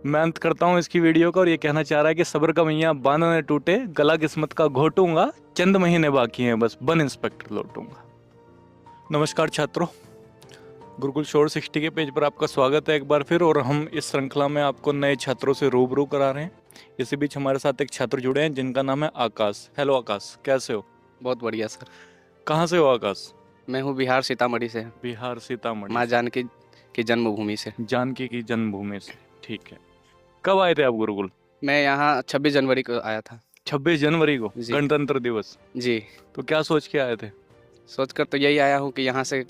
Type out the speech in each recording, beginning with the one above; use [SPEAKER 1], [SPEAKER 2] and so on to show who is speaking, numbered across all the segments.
[SPEAKER 1] मैं अंत करता हूँ इसकी वीडियो का और ये कहना चाह रहा है कि सब्र का मैया बांधने टूटे, गला किस्मत का घोटूंगा, चंद महीने बाकी हैं बस बन इंस्पेक्टर लौटूंगा। नमस्कार छात्रों, गुरुकुल शोर 60 के पेज पर आपका स्वागत है एक बार फिर। और हम इस श्रृंखला में आपको नए छात्रों से रूबरू करा रहे हैं। इसी बीच हमारे साथ एक छात्र जुड़े हैं जिनका नाम है आकाश। हेलो आकाश, कैसे हो?
[SPEAKER 2] बहुत बढ़िया सर।
[SPEAKER 1] कहाँ से हो आकाश?
[SPEAKER 2] मैं हूँ बिहार सीतामढ़ी से,
[SPEAKER 1] बिहार सीतामढ़ी
[SPEAKER 2] माँ
[SPEAKER 1] से।
[SPEAKER 2] जानकी की जन्मभूमि से।
[SPEAKER 1] जानकी की जन्मभूमि से, ठीक है। कब आए थे आप गुरुकुल?
[SPEAKER 2] मैं यहाँ 26 जनवरी को आया था।
[SPEAKER 1] 26 जनवरी को,
[SPEAKER 2] जी
[SPEAKER 1] गणतंत्र दिवस।
[SPEAKER 2] जी।
[SPEAKER 1] तो क्या सोच के आए थे?
[SPEAKER 2] सोचकर तो यही आया हूँ कि यहाँ से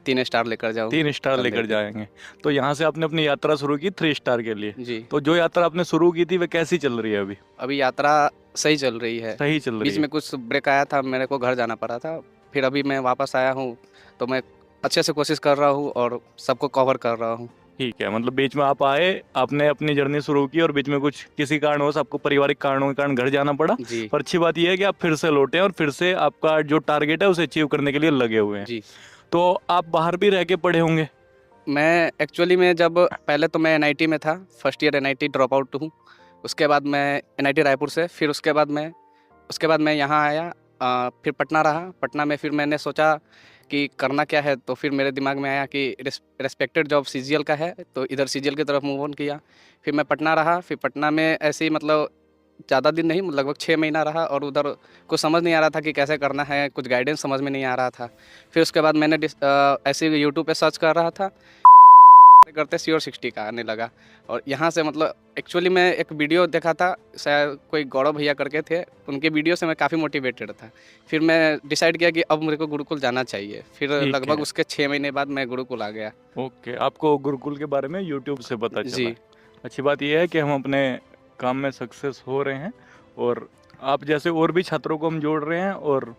[SPEAKER 2] 3 स्टार लेकर जाऊँ
[SPEAKER 1] 3 स्टार
[SPEAKER 2] कल
[SPEAKER 1] लेकर
[SPEAKER 2] लेके।
[SPEAKER 1] जाएंगे। तो यहाँ से आपने अपनी यात्रा शुरू की 3 स्टार के लिए।
[SPEAKER 2] जी।
[SPEAKER 1] तो जो यात्रा आपने शुरू की थी वह कैसी चल रही है अभी?
[SPEAKER 2] अभी यात्रा सही चल रही है।
[SPEAKER 1] सही चल रही
[SPEAKER 2] बीच
[SPEAKER 1] है।
[SPEAKER 2] में कुछ ब्रेक आया था, मेरे को घर जाना पड़ा था। फिर अभी मैं वापस आया हूँ, तो मैं अच्छे से कोशिश कर रहा हूँ और सबको कवर कर रहा हूँ।
[SPEAKER 1] ठीक है, मतलब बीच में आप आए, आपने अपनी जर्नी शुरू की और बीच में कुछ किसी कारणवश आपको पारिवारिक कारणों के कारण घर जाना पड़ा।
[SPEAKER 2] जी
[SPEAKER 1] पर अच्छी बात यह है कि आप फिर से लौटे और फिर से आपका जो टारगेट है उसे अचीव करने के लिए लगे हुए हैं।
[SPEAKER 2] जी।
[SPEAKER 1] तो आप बाहर भी रह के पढ़े होंगे।
[SPEAKER 2] मैं एक्चुअली में जब पहले तो मैं एनआईटी में था, first year NIT drop out हूँ। उसके बाद मैं एनआईटी रायपुर से, फिर उसके बाद मैं यहाँ आया। फिर पटना रहा। पटना में फिर मैंने सोचा कि करना क्या है, तो फिर मेरे दिमाग में आया कि रेस्पेक्टेड जॉब सीजीएल का है, तो इधर सीजीएल की तरफ मूव ऑन किया। फिर मैं पटना रहा। फिर पटना में ऐसे ही मतलब ज़्यादा दिन नहीं, लगभग 6 महीना रहा और उधर कुछ समझ नहीं आ रहा था कि कैसे करना है, कुछ गाइडेंस समझ में नहीं आ रहा था। फिर उसके बाद मैंने ऐसे ही यूट्यूब पे सर्च कर रहा था, करते श्योर 60 का आने लगा। और यहाँ से मतलब एक्चुअली मैं एक वीडियो देखा था, शायद कोई गौरव भैया करके थे, उनके वीडियो से मैं काफ़ी मोटिवेटेड था। फिर मैं डिसाइड किया कि अब मेरे को गुरुकुल जाना चाहिए। फिर
[SPEAKER 1] ठीक
[SPEAKER 2] लगभग
[SPEAKER 1] है,
[SPEAKER 2] उसके 6 महीने बाद मैं गुरुकुल आ गया।
[SPEAKER 1] ओके। आपको गुरुकुल के बारे में यूट्यूब से पता चला
[SPEAKER 2] जी
[SPEAKER 1] है। अच्छी बात यह है कि हम अपने काम में सक्सेस हो रहे हैं और आप जैसे और भी छात्रों को हम जोड़ रहे हैं और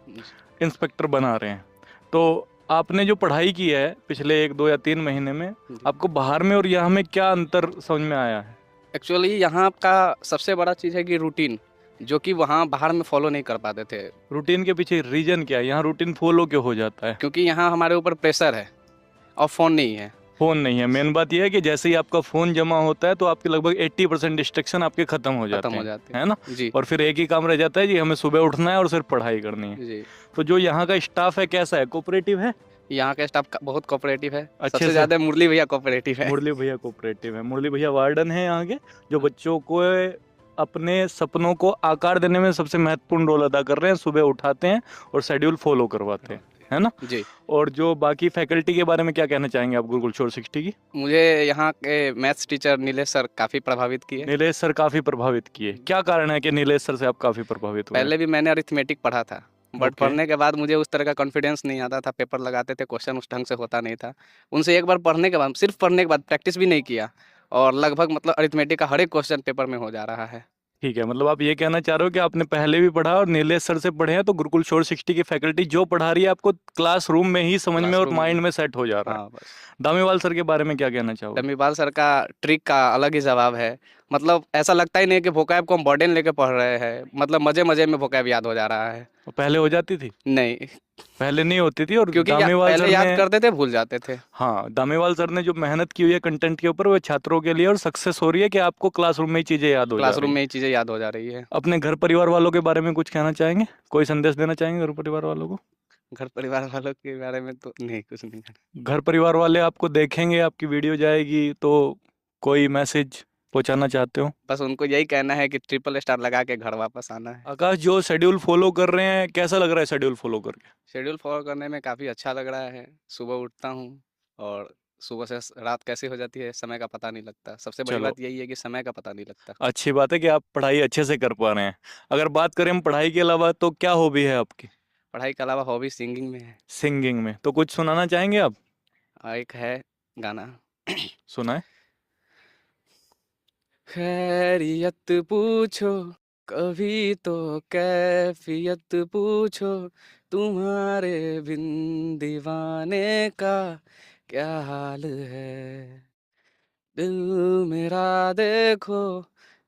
[SPEAKER 1] इंस्पेक्टर बना रहे हैं। तो आपने जो पढ़ाई की है पिछले 1 2 या 3 महीने में,
[SPEAKER 2] जी।
[SPEAKER 1] आपको बाहर में और यहाँ में क्या अंतर समझ में आया है?
[SPEAKER 2] एक्चुअली यहाँ का सबसे बड़ा चीज़ है कि रूटीन, जो कि वहाँ बाहर में फॉलो नहीं कर पाते थे।
[SPEAKER 1] रूटीन के पीछे रीजन क्या है? यहाँ रूटीन फॉलो क्यों हो जाता है?
[SPEAKER 2] क्योंकि यहाँ हमारे ऊपर प्रेशर है और फ़ोन नहीं है।
[SPEAKER 1] फ़ोन नहीं है। मेन बात यह है कि जैसे ही आपका फ़ोन जमा होता है तो आपके लगभग 80% डिस्ट्रक्शन आपके ख़त्म हो
[SPEAKER 2] ख़त्म
[SPEAKER 1] जाते
[SPEAKER 2] हो
[SPEAKER 1] हैं,
[SPEAKER 2] जाते
[SPEAKER 1] है ना?
[SPEAKER 2] हैं। जी
[SPEAKER 1] और फिर एक ही काम रह जाता है जी, हमें सुबह उठना है और सिर्फ पढ़ाई करनी है।
[SPEAKER 2] जी।
[SPEAKER 1] तो जो यहाँ का स्टाफ है कैसा है? कोऑपरेटिव है?
[SPEAKER 2] यहाँ का स्टाफ बहुत कोऑपरेटिव है।
[SPEAKER 1] अच्छे
[SPEAKER 2] सबसे
[SPEAKER 1] से?
[SPEAKER 2] ज़्यादा मुरली भैया कोऑपरेटिव है।
[SPEAKER 1] मुरली भैया कोऑपरेटिव है। मुरली भैया वार्डन है यहाँ के, जो बच्चों को अपने सपनों को आकार देने में सबसे महत्वपूर्ण रोल अदा कर रहे हैं। सुबह उठाते हैं और शेड्यूल फॉलो करवाते हैं, है ना?
[SPEAKER 2] जी।
[SPEAKER 1] और जो बाकी फैकल्टी के बारे में क्या कहना चाहेंगे आप गुरुकुल शोर 60 की?
[SPEAKER 2] मुझे यहाँ के मैथ्स टीचर नीलेश सर काफ़ी प्रभावित किए।
[SPEAKER 1] नीलेश सर काफ़ी प्रभावित किए। क्या कारण है कि नीलेश सर से आप काफ़ी प्रभावित हुए?
[SPEAKER 2] पहले भी मैंने अरिथमेटिक पढ़ा था, बट
[SPEAKER 1] ओके।
[SPEAKER 2] पढ़ने के बाद मुझे उस तरह का कॉन्फिडेंस नहीं आता था। पेपर लगाते थे, क्वेश्चन उस ढंग से होता नहीं था। उनसे एक बार पढ़ने के बाद, सिर्फ पढ़ने के बाद, प्रैक्टिस भी नहीं किया, और लगभग मतलब अरिथमेटिक का हर एक क्वेश्चन पेपर में हो जा रहा है।
[SPEAKER 1] ठीक है, मतलब आप ये कहना चाह रहे हो कि आपने पहले भी पढ़ा और नीलेश सर से पढ़े हैं, तो गुरुकुल शोर 60 की फैकल्टी जो पढ़ा रही है आपको क्लासरूम में ही समझ में और
[SPEAKER 2] क्लासरूम में।
[SPEAKER 1] माइंड में सेट हो जा रहा
[SPEAKER 2] हाँ,
[SPEAKER 1] है।
[SPEAKER 2] बस।
[SPEAKER 1] दामेवाल सर के बारे में क्या कहना चाहोगे?
[SPEAKER 2] डमीवाल सर का ट्रिक का अलग ही जवाब है। मतलब ऐसा लगता ही नहीं कि वोकैब को हम बर्डन लेके पढ़ रहे हैं, मतलब मज़े-मज़े में वोकैब याद हो जा रहा है।
[SPEAKER 1] और पहले हो जाती थी?
[SPEAKER 2] नहीं,
[SPEAKER 1] पहले नहीं होती थी। और
[SPEAKER 2] क्योंकि
[SPEAKER 1] दामेवाल
[SPEAKER 2] पहले
[SPEAKER 1] सर ने,
[SPEAKER 2] याद करते थे, भूल जाते थे।
[SPEAKER 1] हाँ, दामेवाल सर ने जो मेहनत की हुई है कंटेंट के ऊपर, वो छात्रों के लिए और सक्सेस हो रही है कि आपको क्लासरूम में ही चीज़ें याद हो जा रही
[SPEAKER 2] क्लासरूम
[SPEAKER 1] हैं।
[SPEAKER 2] में ही चीज़ें याद हो जा रही है।
[SPEAKER 1] अपने घर परिवार वालों के बारे में कुछ कहना चाहेंगे? कोई संदेश देना चाहेंगे घर परिवार वालों को?
[SPEAKER 2] घर परिवार वालों के बारे में तो नहीं, कुछ नहीं है।
[SPEAKER 1] घर परिवार वाले आपको देखेंगे, आपकी वीडियो जाएगी तो कोई मैसेज पहुंचाना चाहते हो?
[SPEAKER 2] बस उनको यही कहना है कि ट्रिपल स्टार लगा के घर वापस आना है।
[SPEAKER 1] आकाश, जो शेड्यूल फॉलो कर रहे हैं, कैसा लग रहा है शेड्यूल फॉलो करके?
[SPEAKER 2] शेड्यूल फॉलो करने में काफ़ी अच्छा लग रहा है। सुबह उठता हूँ और सुबह से रात कैसे हो जाती है, समय का पता नहीं लगता। सबसे बड़ी
[SPEAKER 1] चलो,
[SPEAKER 2] बात यही है कि समय का पता नहीं लगता।
[SPEAKER 1] अच्छी बात है कि आप पढ़ाई अच्छे से कर पा रहे हैं। अगर बात करें हम पढ़ाई के अलावा, तो क्या हॉबी है आपकी?
[SPEAKER 2] पढ़ाई के अलावा हॉबी सिंगिंग में है।
[SPEAKER 1] सिंगिंग में तो कुछ सुनाना चाहेंगे आप?
[SPEAKER 2] एक है गाना।
[SPEAKER 1] सुनाए।
[SPEAKER 2] खैरियत पूछो, कभी तो कैफियत पूछो, तुम्हारे बिन दीवाने का क्या हाल है। दिल मेरा देखो,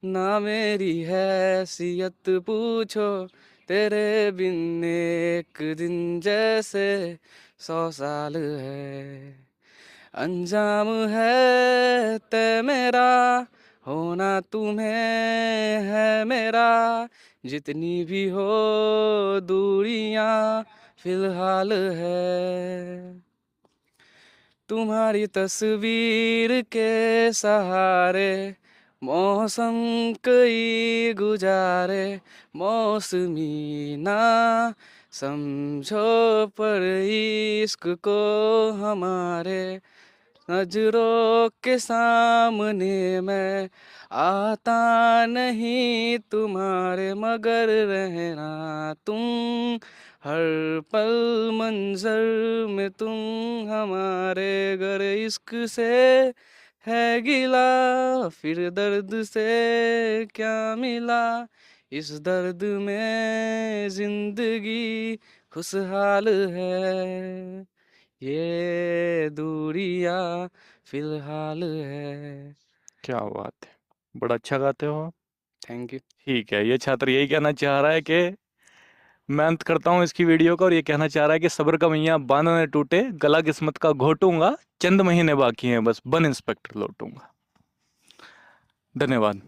[SPEAKER 2] ना मेरी हैसियत पूछो, तेरे बिन एक दिन जैसे 100 साल है। अंजाम है तय मेरा, होना तुम्हें है मेरा, जितनी भी हो दूरियां फिलहाल है। तुम्हारी तस्वीर के सहारे मौसम कई गुजारे, मौसमी ना समझो पर इश्क को हमारे। नजरों के सामने मैं आता नहीं तुम्हारे, मगर रहना तुम हर पल मंजर में तुम हमारे। गर इश्क से है गिला फिर दर्द से क्या मिला, इस दर्द में जिंदगी खुशहाल है, ये दूरियां फिलहाल है।
[SPEAKER 1] क्या बात है, बड़ा अच्छा गाते हो आप।
[SPEAKER 2] Thank you.
[SPEAKER 1] ठीक है, ये छात्र यही कहना चाह रहा है कि मैं अंत करता हूँ इसकी वीडियो का, और ये कहना चाह रहा है कि सब्र का मैया बांध न टूटे, गला किस्मत का घोटूंगा, चंद महीने बाकी हैं बस, बन इंस्पेक्टर लौटूंगा। धन्यवाद।